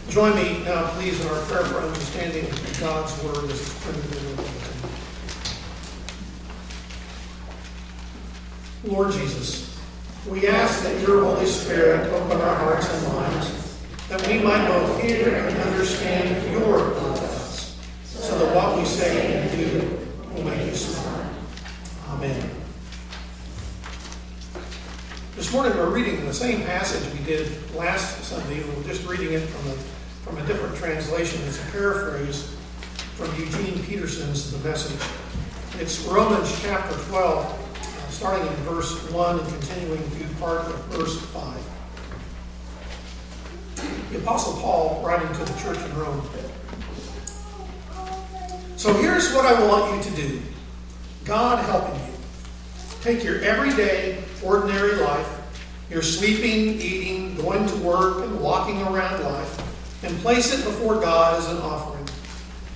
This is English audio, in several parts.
Join me now, please, in our prayer for understanding God's Word as it's printed in the Word. Lord Jesus, we ask that your Holy Spirit open our hearts and minds, that we might both hear and understand your word to us, so that what we say and do will make you smile. Amen. This morning we're reading the same passage we did last Sunday. We're just reading it from a different translation. It's a paraphrase from Eugene Peterson's The Message. It's Romans chapter 12, starting in verse 1 and continuing through part of verse 5. The Apostle Paul writing to the church in Rome. So here's what I want you to do. God helping you. Take your everyday, ordinary life, your sleeping, eating, going to work, and walking around life, and place it before God as an offering.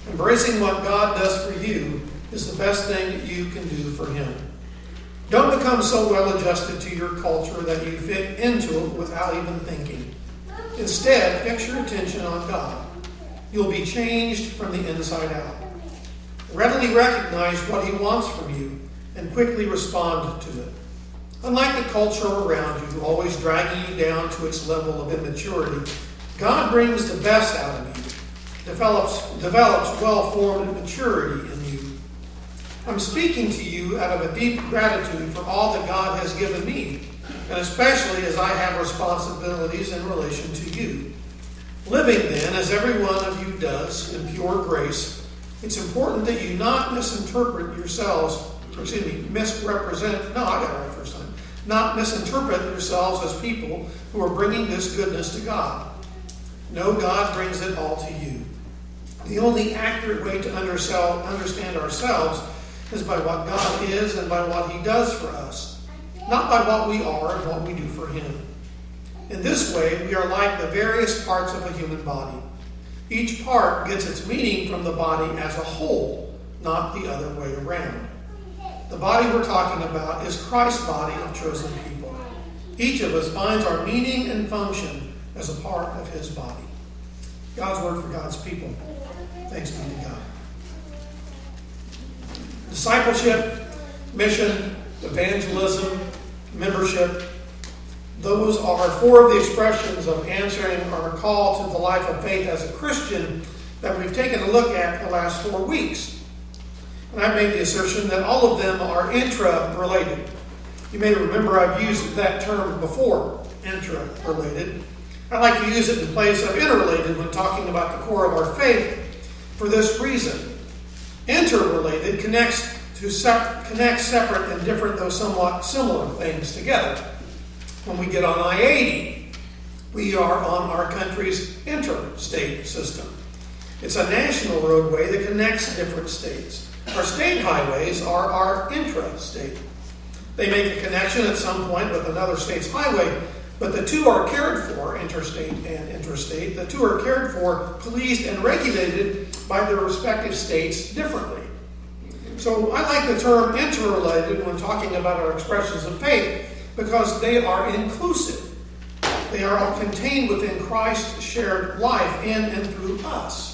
Embracing what God does for you is the best thing that you can do for Him. Don't become so well adjusted to your culture that you fit into it without even thinking. Instead, fix your attention on God. You'll be changed from the inside out. Readily recognize what He wants from you and quickly respond to it. Unlike the culture around you, always dragging you down to its level of immaturity, God brings the best out of you, develops well-formed maturity in you. I'm speaking to you out of a deep gratitude for all that God has given me, and especially as I have responsibilities in relation to you. Living then, as every one of you does, in pure grace, it's important that you not misrepresent yourselves as people who are bringing this goodness to God. No, God brings it all to you. The only accurate way to understand ourselves is by what God is and by what He does for us, not by what we are and what we do for Him. In this way, we are like the various parts of a human body. Each part gets its meaning from the body as a whole, not the other way around. The body we're talking about is Christ's body of chosen people. Each of us finds our meaning and function as a part of His body. God's word for God's people. Thanks be to God. Discipleship, mission, evangelism, membership. Those are four of the expressions of answering our call to the life of faith as a Christian that we've taken a look at the last 4 weeks. And I've made the assertion that all of them are intra-related. You may remember I've used that term before, intra-related. I like to use it in place of interrelated when talking about the core of our faith for this reason. Interrelated connects separate and different, though somewhat similar things together. When we get on I-80, we are on our country's interstate system. It's a national roadway that connects different states. Our state highways are our intrastate. They make a connection at some point with another state's highway, but the two are cared for, interstate and interstate. The two are cared for, policed, and regulated by their respective states differently. So I like the term interrelated when talking about our expressions of faith because they are inclusive. They are all contained within Christ's shared life in and through us.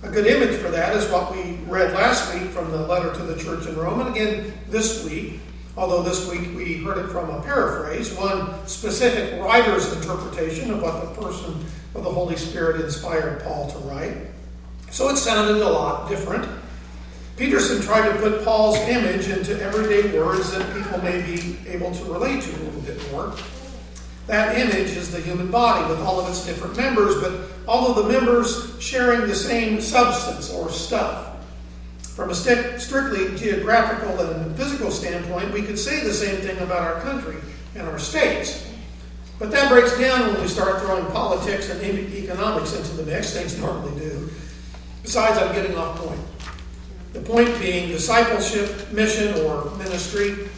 A good image for that is what we read last week from the letter to the church in Rome, and again this week, although this week we heard it from a paraphrase, one specific writer's interpretation of what the person of the Holy Spirit inspired Paul to write. So it sounded a lot different. Peterson tried to put Paul's image into everyday words that people may be able to relate to a little bit more. That image is the human body with all of its different members, but all of the members sharing the same substance or stuff. From a strictly geographical and physical standpoint, we could say the same thing about our country and our states. But that breaks down when we start throwing politics and economics into the mix. Things normally do. Besides, I'm getting off point. The point being discipleship, mission or ministry,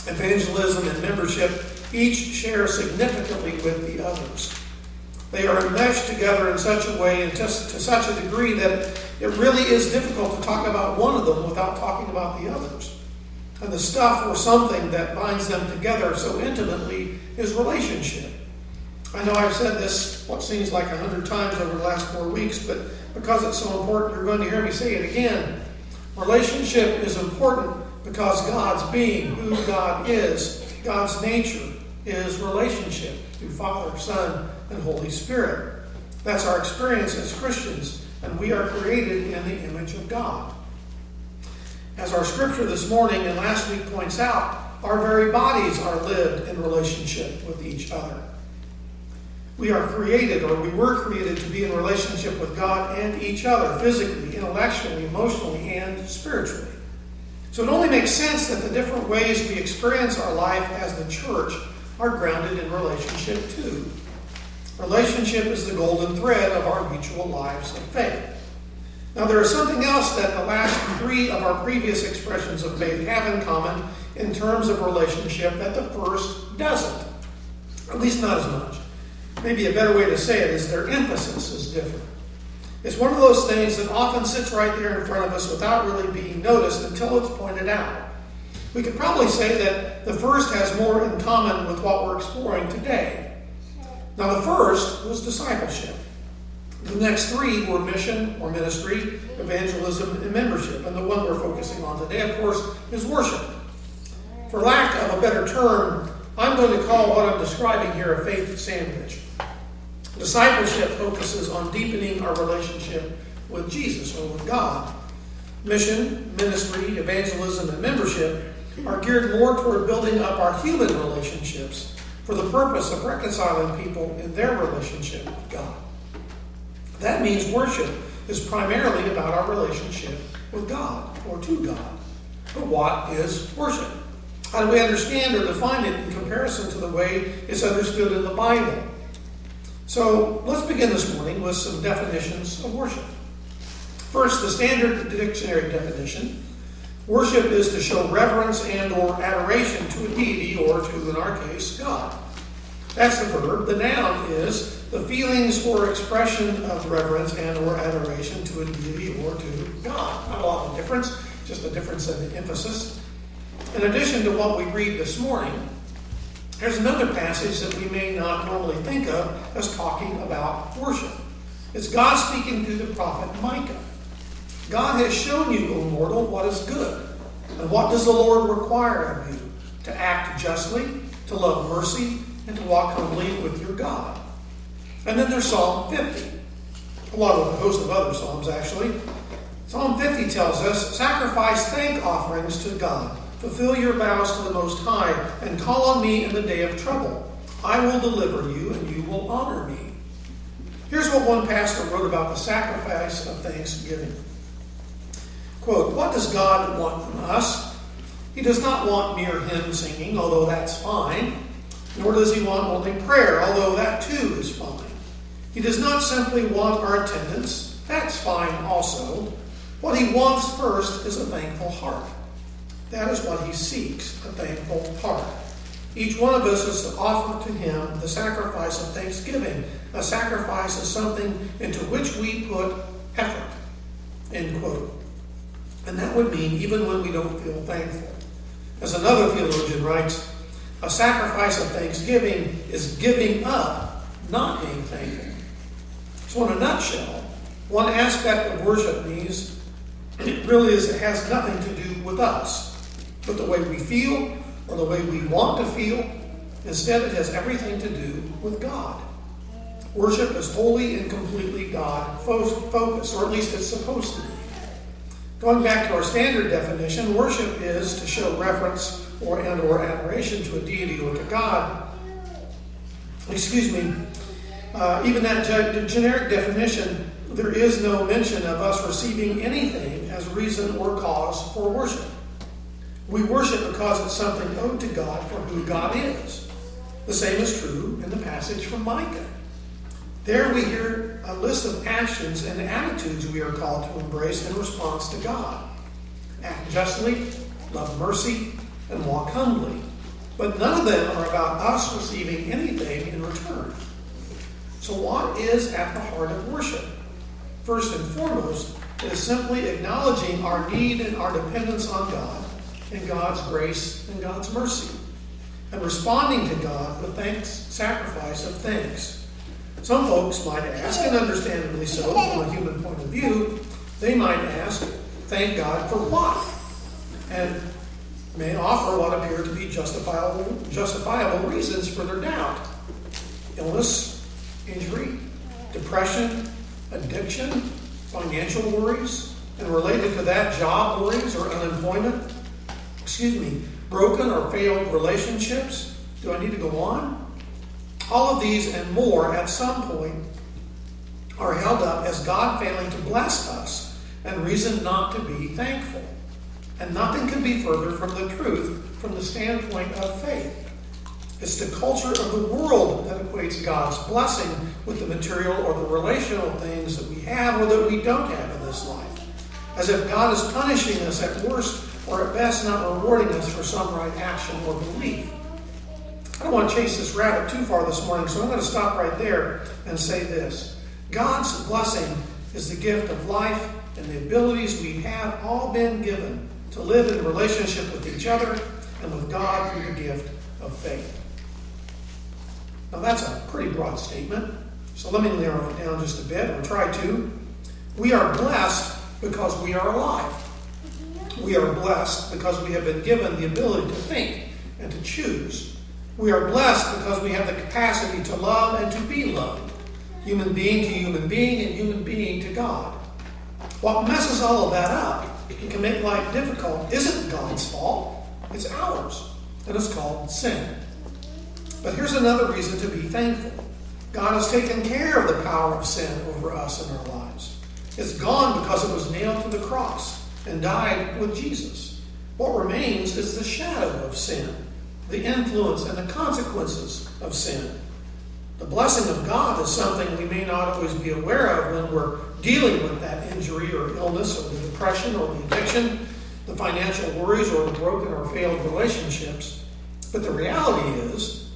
evangelism, and membership each share significantly with the others. They are enmeshed together in such a way and to such a degree that it really is difficult to talk about one of them without talking about the others. And the stuff or something that binds them together so intimately is relationship. I know I've said this what seems like 100 times over the last 4 weeks, but because it's so important, you're going to hear me say it again. Relationship is important because God's being, who God is, God's nature is relationship through Father, Son, and Holy Spirit. That's our experience as Christians, and we are created in the image of God. As our scripture this morning and last week points out, our very bodies are lived in relationship with each other. We are created, or we were created to be in relationship with God and each other, physically, intellectually, emotionally, and spiritually. So it only makes sense that the different ways we experience our life as the church are grounded in relationship too. Relationship is the golden thread of our mutual lives of faith. Now there is something else that the last 3 of our previous expressions of faith have in common in terms of relationship that the first doesn't. At least not as much. Maybe a better way to say it is their emphasis is different. It's one of those things that often sits right there in front of us without really being noticed until it's pointed out. We could probably say that the first has more in common with what we're exploring today. Now the first was discipleship. The next 3 were mission or ministry, evangelism, and membership. And the one we're focusing on today, of course, is worship. For lack of a better term, I'm going to call what I'm describing here a faith sandwich. Discipleship focuses on deepening our relationship with Jesus or with God. Mission, ministry, evangelism, and membership are geared more toward building up our human relationships for the purpose of reconciling people in their relationship with God. That means worship is primarily about our relationship with God or to God. But what is worship? How do we understand or define it in comparison to the way it's understood in the Bible? So let's begin this morning with some definitions of worship. First, the standard dictionary definition. Worship is to show reverence and or adoration to a deity or to, in our case, God. That's the verb. The noun is the feelings or expression of reverence and or adoration to a deity or to God. Not a lot of difference, just a difference in the emphasis. In addition to what we read this morning, there's another passage that we may not normally think of as talking about worship. It's God speaking through the prophet Micah. God has shown you, O mortal, what is good. And what does the Lord require of you? To act justly, to love mercy, and to walk humbly with your God. And then there's Psalm 50, along with a host of other psalms, actually. Psalm 50 tells us, sacrifice thank offerings to God. Fulfill your vows to the Most High, and call on me in the day of trouble. I will deliver you, and you will honor me. Here's what one pastor wrote about the sacrifice of thanksgiving. Quote, what does God want from us? He does not want mere hymn singing, although that's fine. Nor does he want only prayer, although that too is fine. He does not simply want our attendance. That's fine also. What he wants first is a thankful heart. That is what he seeks, a thankful heart. Each one of us is to offer to him the sacrifice of thanksgiving. A sacrifice is something into which we put effort. End quote. And that would mean even when we don't feel thankful. As another theologian writes, a sacrifice of thanksgiving is giving up, not being thankful. So in a nutshell, one aspect of worship means it has nothing to do with us, with the way we feel or the way we want to feel. Instead, it has everything to do with God. Worship is wholly and completely God-focused, or at least it's supposed to be. Going back to our standard definition, worship is to show reverence or adoration to a deity or to God. Even that generic definition, there is no mention of us receiving anything as reason or cause for worship. We worship because it's something owed to God for who God is. The same is true in the passage from Micah. There we hear a list of actions and attitudes we are called to embrace in response to God. Act justly, love mercy, and walk humbly. But none of them are about us receiving anything in return. So what is at the heart of worship? First and foremost, it is simply acknowledging our need and our dependence on God and God's grace and God's mercy. and responding to God with sacrifice of thanks. Some folks might ask, and understandably so from a human point of view, they might ask, thank God for what? And may offer what appear to be justifiable reasons for their doubt. Illness, injury, depression, addiction, financial worries, and related to that, job worries or unemployment, broken or failed relationships. Do I need to go on? All of these and more at some point are held up as God failing to bless us and reason not to be thankful. And nothing can be further from the truth from the standpoint of faith. It's the culture of the world that equates God's blessing with the material or the relational things that we have or that we don't have in this life. As if God is punishing us at worst or at best not rewarding us for some right action or belief. I don't want to chase this rabbit too far this morning, so I'm going to stop right there and say this. God's blessing is the gift of life, and the abilities we have all been given to live in relationship with each other and with God through the gift of faith. Now that's a pretty broad statement, so let me narrow it down just a bit, or try to. We are blessed because we are alive. We are blessed because we have been given the ability to think and to choose. We are blessed because we have the capacity to love and to be loved. Human being to human being and human being to God. What messes all of that up and can make life difficult isn't God's fault. It's ours. And it's called sin. But here's another reason to be thankful. God has taken care of the power of sin over us in our lives. It's gone because it was nailed to the cross and died with Jesus. What remains is the shadow of sin, the influence and the consequences of sin. The blessing of God is something we may not always be aware of when we're dealing with that injury or illness or the depression or the addiction, the financial worries or the broken or failed relationships. But the reality is,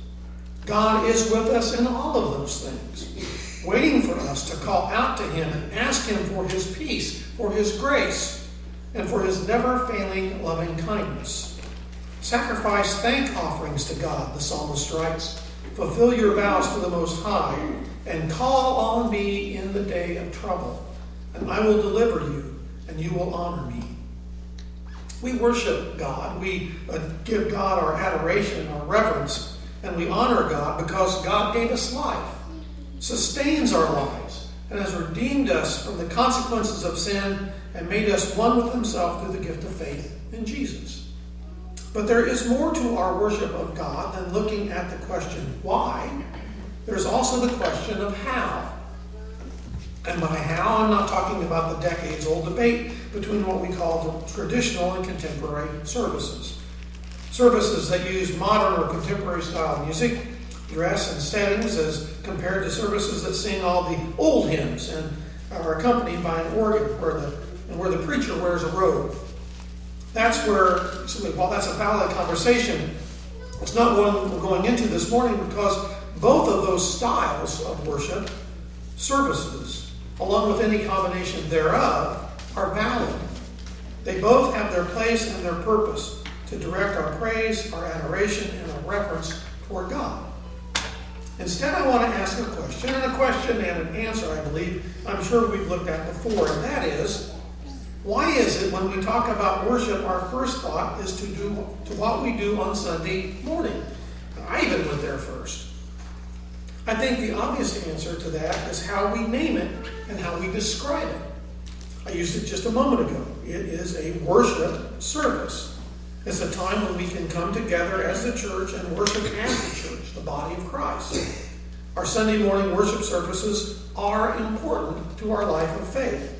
God is with us in all of those things, waiting for us to call out to Him and ask Him for His peace, for His grace, and for His never-failing loving kindness. Sacrifice thank offerings to God, the psalmist writes. Fulfill your vows to the Most High, and call on me in the day of trouble, and I will deliver you, and you will honor me. We worship God. We give God our adoration, our reverence, and we honor God because God gave us life, sustains our lives, and has redeemed us from the consequences of sin and made us one with Himself through the gift of faith in Jesus. But there is more to our worship of God than looking at the question, why? There's also the question of how. And by how, I'm not talking about the decades-old debate between what we call the traditional and contemporary services. Services that use modern or contemporary style music, dress, and settings as compared to services that sing all the old hymns and are accompanied by an organ where the preacher wears a robe. That's where, while that's a valid conversation, it's not one we're going into this morning because both of those styles of worship, services, along with any combination thereof, are valid. They both have their place and their purpose to direct our praise, our adoration, and our reverence toward God. Instead, I want to ask a question and an answer, I believe, I'm sure we've looked at before, and that is, why is it when we talk about worship, our first thought is to what we do on Sunday morning? I even went there first. I think the obvious answer to that is how we name it and how we describe it. I used it just a moment ago. It is a worship service. It's a time when we can come together as the church and worship as the church, the body of Christ. Our Sunday morning worship services are important to our life of faith.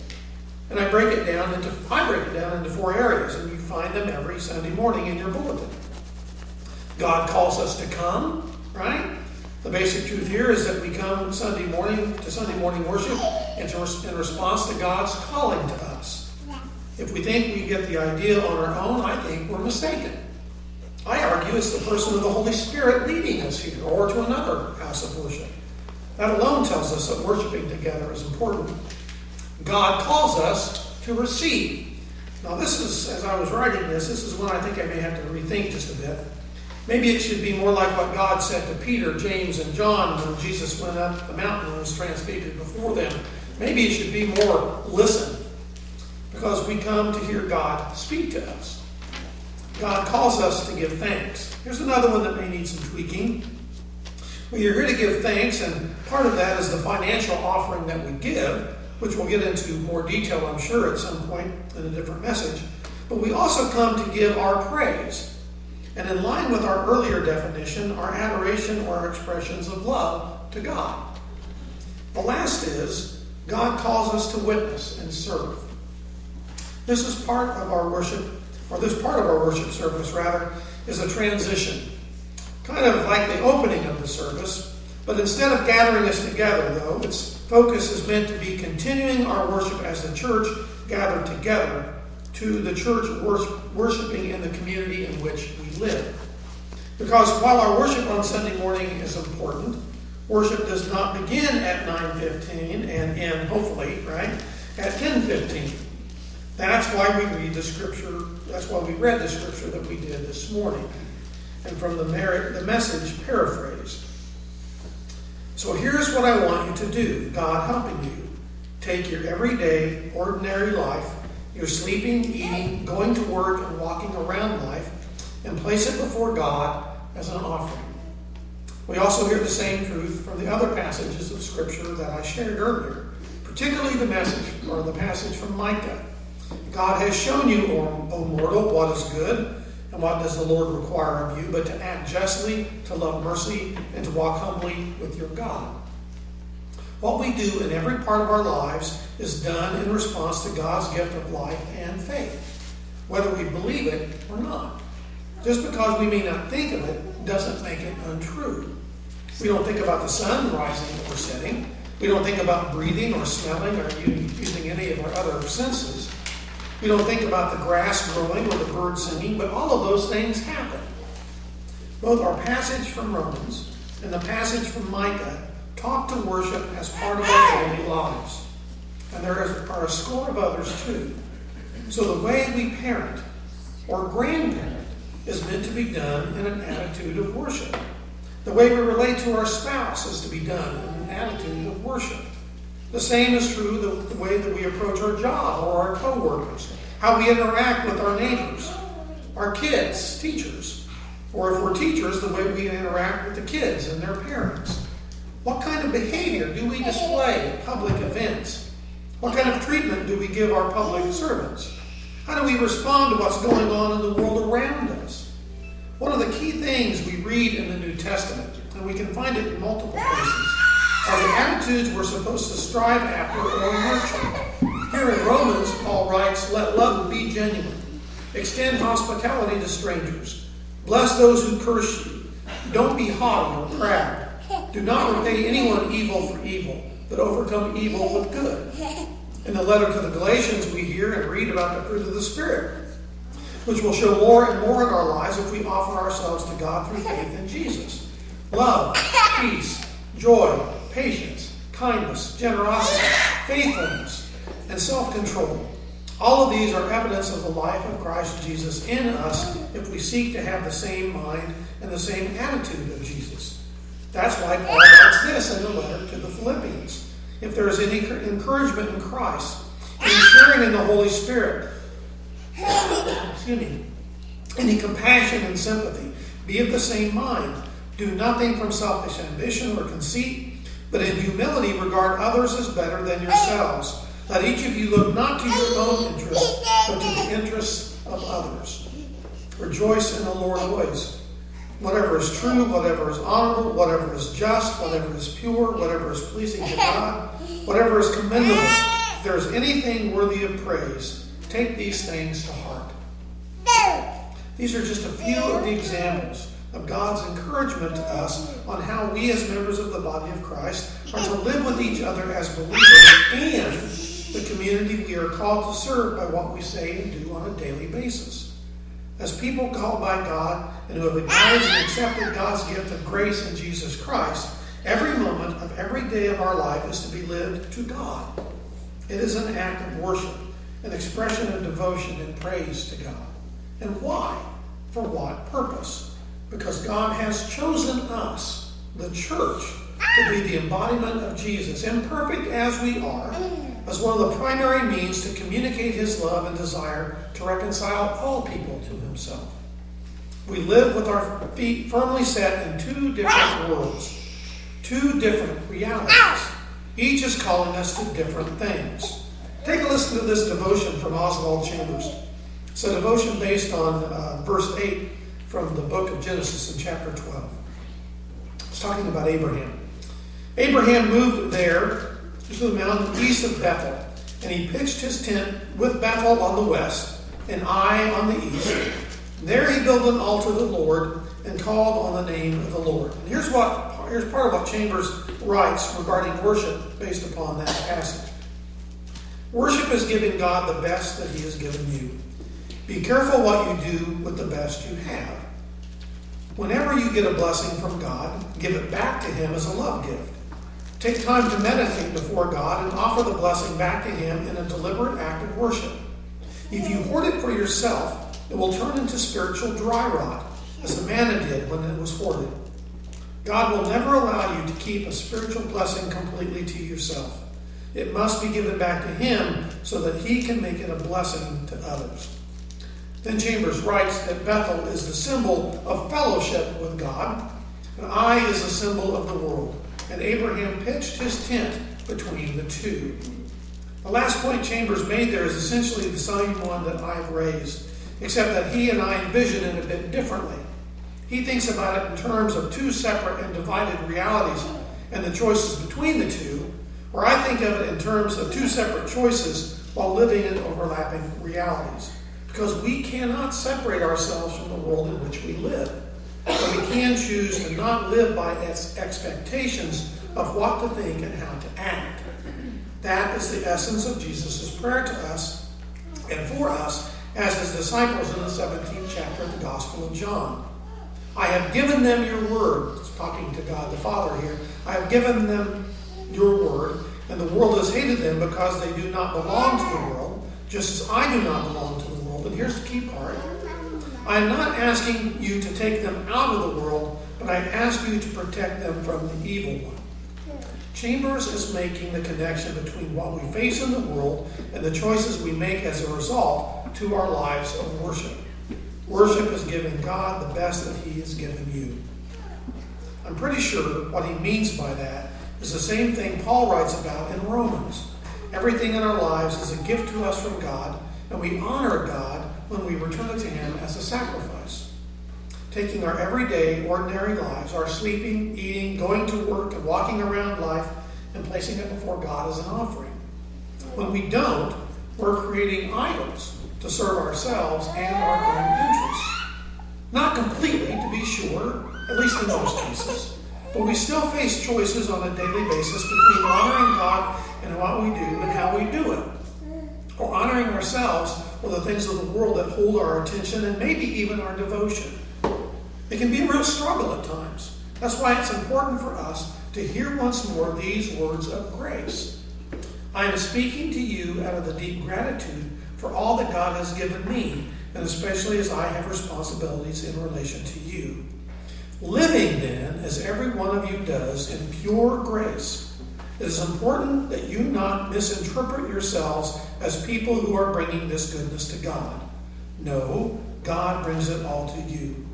And I break it down into 4 areas, and you find them every Sunday morning in your bulletin. God calls us to come, right? The basic truth here is that we come Sunday morning worship in response to God's calling to us. If we think we get the idea on our own, I think we're mistaken. I argue it's the person of the Holy Spirit leading us here or to another house of worship. That alone tells us that worshiping together is important. God calls us to receive. Now this is, as I was writing this is when I think I may have to rethink just a bit. Maybe it should be more like what God said to Peter, James, and John when Jesus went up the mountain and was transfigured before them. Maybe it should be more listen, because we come to hear God speak to us. God calls us to give thanks. Here's another one that may need some tweaking. We are here to give thanks, and part of that is the financial offering that we give, which we'll get into more detail, I'm sure, at some point in a different message. But we also come to give our praise. And in line with our earlier definition, our adoration or our expressions of love to God. The last is, God calls us to witness and serve. This is part of our worship, or this part of our worship service, rather, is a transition. Kind of like the opening of the service, but instead of gathering us together, though, its focus is meant to be continuing our worship as the church gathered together to the church worshiping in the community in which we live. Because while our worship on Sunday morning is important, worship does not begin at 9:15 and end, hopefully, right, at 10:15. That's why we read the scripture. That's why we read the scripture that we did this morning, and from the message paraphrase. So here's what I want you to do, God helping you. Take your everyday, ordinary life, your sleeping, eating, going to work, and walking around life, and place it before God as an offering. We also hear the same truth from the other passages of Scripture that I shared earlier, particularly the passage from Micah. God has shown you, O mortal, what is good, and what does the Lord require of you, but to act justly, to love mercy, and to walk humbly with your God. What we do in every part of our lives is done in response to God's gift of life and faith, whether we believe it or not. Just because we may not think of it doesn't make it untrue. We don't think about the sun rising or setting. We don't think about breathing or smelling or using any of our other senses. We don't think about the grass growing or the birds singing, but all of those things happen. Both our passage from Romans and the passage from Micah talk to worship as part of our daily lives. And there are a score of others too. So the way we parent or grandparent is meant to be done in an attitude of worship. The way we relate to our spouse is to be done in an attitude of worship. The same is true the way that we approach our job or our co-workers, how we interact with our neighbors, our kids, teachers, or if we're teachers, the way we interact with the kids and their parents. What kind of behavior do we display at public events? What kind of treatment do we give our public servants? How do we respond to what's going on in the world around us? One of the key things we read in the New Testament, and we can find it in multiple places, are the attitudes we're supposed to strive after or nurture. Here in Romans, Paul writes, "Let love be genuine. Extend hospitality to strangers. Bless those who curse you. Don't be haughty or proud. Do not repay anyone evil for evil, but overcome evil with good." In the letter to the Galatians, we hear and read about the fruit of the Spirit, which will show more and more in our lives if we offer ourselves to God through faith in Jesus. Love, peace, joy, patience, kindness, generosity, faithfulness, and self-control. All of these are evidence of the life of Christ Jesus in us if we seek to have the same mind and the same attitude of Jesus. That's why Paul writes this in the letter to the Philippians. If there is any encouragement in Christ, any sharing in the Holy Spirit, any compassion and sympathy, be of the same mind. Do nothing from selfish ambition or conceit, but in humility regard others as better than yourselves. Let each of you look not to your own interests, but to the interests of others. Rejoice in the Lord always. Whatever is true, whatever is honorable, whatever is just, whatever is pure, whatever is pleasing to God, whatever is commendable, if there is anything worthy of praise, take these things to heart. These are just a few of the examples of God's encouragement to us on how we as members of the body of Christ are to live with each other as believers and the community we are called to serve by what we say and do on a daily basis. As people called by God and who have acknowledged and accepted God's gift of grace in Jesus Christ, every moment of every day of our life is to be lived to God. It is an act of worship, an expression of devotion and praise to God. And why? For what purpose? because God has chosen us, the church, to be the embodiment of Jesus, imperfect as we are, as one of the primary means to communicate his love and desire to reconcile all people to himself. We live with our feet firmly set in two different worlds, two different realities. Each is calling us to different things. Take a listen to this devotion from Oswald Chambers. It's a devotion based on verse 8 from the book of Genesis in chapter 12. It's talking about Abraham. Abraham moved there to the mountain east of Bethel, and he pitched his tent with Bethel on the west and Ai on the east. There he built an altar to the Lord and called on the name of the Lord. And here's part of what Chambers writes regarding worship based upon that passage. Worship is giving God the best that he has given you. Be careful what you do with the best you have. Whenever you get a blessing from God, give it back to him as a love gift. Take time to meditate before God and offer the blessing back to him in a deliberate act of worship. If you hoard it for yourself, it will turn into spiritual dry rot, as the manna did when it was hoarded. God will never allow you to keep a spiritual blessing completely to yourself. It must be given back to him so that he can make it a blessing to others. Then Chambers writes that Bethel is the symbol of fellowship with God, and Ai is the symbol of the world. And Abraham pitched his tent between the two. The last point Chambers made there is essentially the same one that I've raised, except that he and I envision it a bit differently. He thinks about it in terms of two separate and divided realities and the choices between the two, where I think of it in terms of two separate choices while living in overlapping realities. Because we cannot separate ourselves from the world in which we live. But we can choose to not live by its expectations of what to think and how to act. That is the essence of Jesus' prayer to us and for us as his disciples in the 17th chapter of the Gospel of John. I have given them your word. It's talking to God the Father here. I have given them your word, and the world has hated them because they do not belong to the world, just as I do not belong to the world. And here's the key part. I am not asking you to take them out of the world, but I ask you to protect them from the evil one. Chambers is making the connection between what we face in the world and the choices we make as a result to our lives of worship. Worship is giving God the best that he has given you. I'm pretty sure what he means by that is the same thing Paul writes about in Romans. Everything in our lives is a gift to us from God, and we honor God when we return it to him as a sacrifice. Taking our everyday, ordinary lives, our sleeping, eating, going to work, and walking around life, and placing it before God as an offering. When we don't, we're creating idols to serve ourselves and our own interests. Not completely, to be sure, at least in most cases, but we still face choices on a daily basis between honoring God and what we do and how we do it, or honoring ourselves or the things of the world that hold our attention and maybe even our devotion. It can be a real struggle at times. That's why it's important for us to hear once more these words of grace. I am speaking to you out of the deep gratitude for all that God has given me, and especially as I have responsibilities in relation to you. Living then, as every one of you does, in pure grace, it is important that you not misinterpret yourselves as people who are bringing this goodness to God. No, God brings it all to you.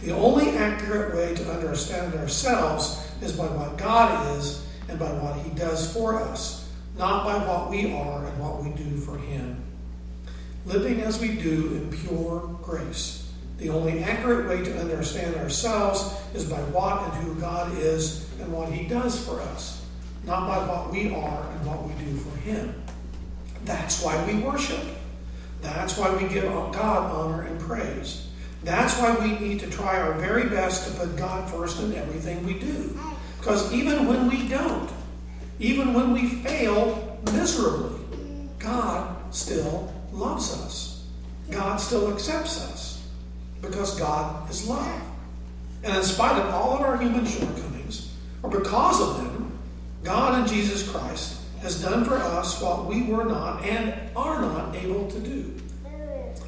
The only accurate way to understand ourselves is by what God is and by what he does for us, not by what we are and what we do for him. Living as we do in pure grace. The only accurate way to understand ourselves is by what and who God is and what he does for us, not by what we are and what we do for him. That's why we worship. That's why we give God honor and praise. That's why we need to try our very best to put God first in everything we do. Because even when we don't, even when we fail miserably, God still loves us. God still accepts us. Because God is love. And in spite of all of our human shortcomings, or because of them, God in Jesus Christ has done for us what we were not and are not able to do.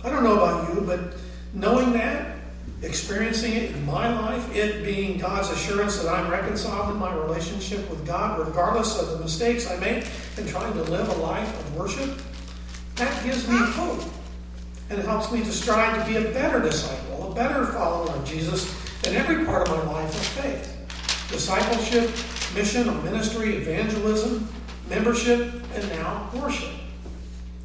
I don't know about you, but knowing that experiencing it in my life, it being God's assurance that I'm reconciled in my relationship with God, regardless of the mistakes I make, and trying to live a life of worship, that gives me hope. And it helps me to strive to be a better disciple, a better follower of Jesus in every part of my life of faith. Discipleship, mission or ministry, evangelism, membership, and now worship.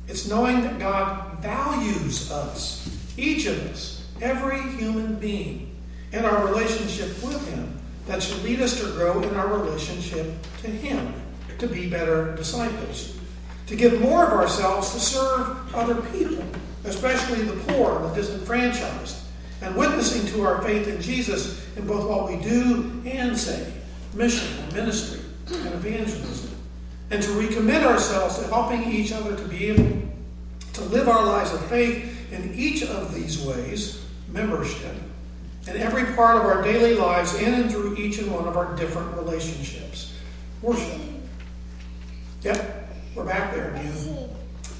It's knowing that God values us, each of us, every human being, and our relationship with Him that should lead us to grow in our relationship to Him, to be better disciples, to give more of ourselves to serve other people, especially the poor and the disenfranchised, and witnessing to our faith in Jesus in both what we do and say, mission and ministry and evangelism, and to recommit ourselves to helping each other to be able to live our lives of faith in each of these ways, membership, in every part of our daily lives in and through each and one of our different relationships. Worship. Yep, we're back there again.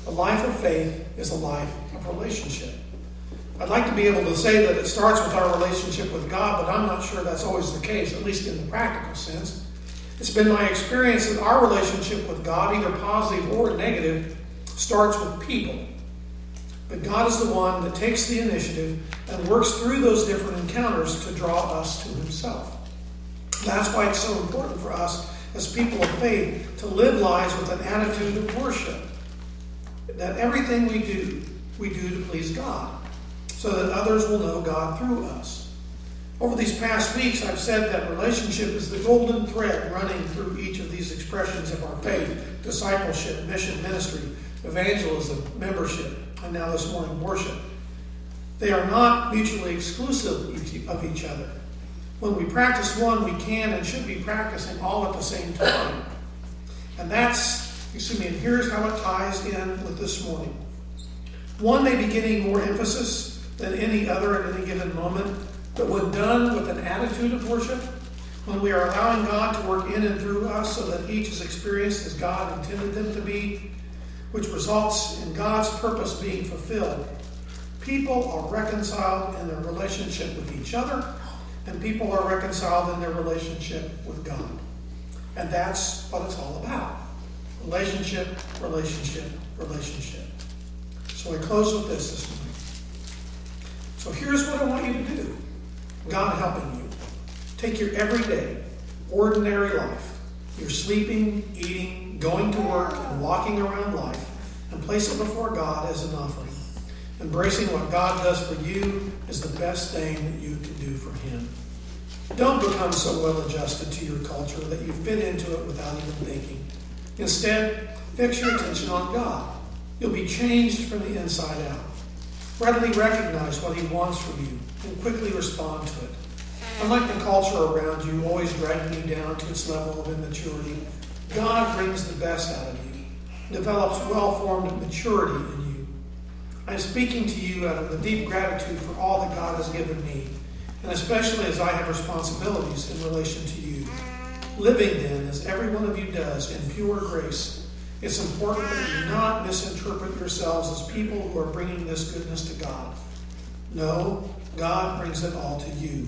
The life of faith is a life of relationship. I'd like to be able to say that it starts with our relationship with God, but I'm not sure that's always the case, at least in the practical sense. It's been my experience that our relationship with God, either positive or negative, starts with people. But God is the one that takes the initiative and works through those different encounters to draw us to Himself. That's why it's so important for us as people of faith to live lives with an attitude of worship. That everything we do to please God, so that others will know God through us. Over these past weeks, I've said that relationship is the golden thread running through each of these expressions of our faith: discipleship, mission, ministry, evangelism, membership, and now this morning, worship. They are not mutually exclusive of each other. When we practice one, we can and should be practicing all at the same time. And here's how it ties in with this morning. One may be getting more emphasis than any other at any given moment, but when done with an attitude of worship, when we are allowing God to work in and through us so that each is experienced as God intended them to be, which results in God's purpose being fulfilled, people are reconciled in their relationship with each other, and people are reconciled in their relationship with God. And that's what it's all about. Relationship, relationship, relationship. So I close with this morning. So here's what I want you to do. God helping you. Take your everyday, ordinary life, your sleeping, eating, going to work, and walking around life, and place it before God as an offering. Embracing what God does for you is the best thing that you can do for Him. Don't become so well adjusted to your culture that you fit into it without even thinking. Instead, fix your attention on God. You'll be changed from the inside out. Readily recognize what He wants from you and quickly respond to it. Unlike the culture around you, always dragging you down to its level of immaturity, God brings the best out of you, develops well-formed maturity in you. I'm speaking to you out of the deep gratitude for all that God has given me, and especially as I have responsibilities in relation to you. Living then, as every one of you does, in pure grace, it's important that you not misinterpret yourselves as people who are bringing this goodness to God. No, God brings it all to you.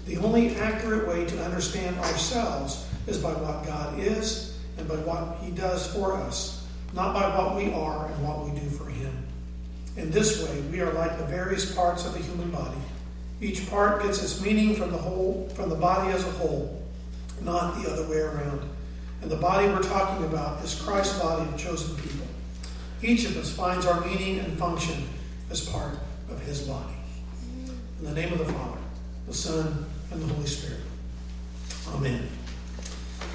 The only accurate way to understand ourselves is by what God is and by what He does for us, not by what we are and what we do for Him. In this way, we are like the various parts of the human body. Each part gets its meaning from the body as a whole, not the other way around. And the body we're talking about is Christ's body of chosen people. Each of us finds our meaning and function as part of His body. In the name of the Father, the Son, and the Holy Spirit. Amen.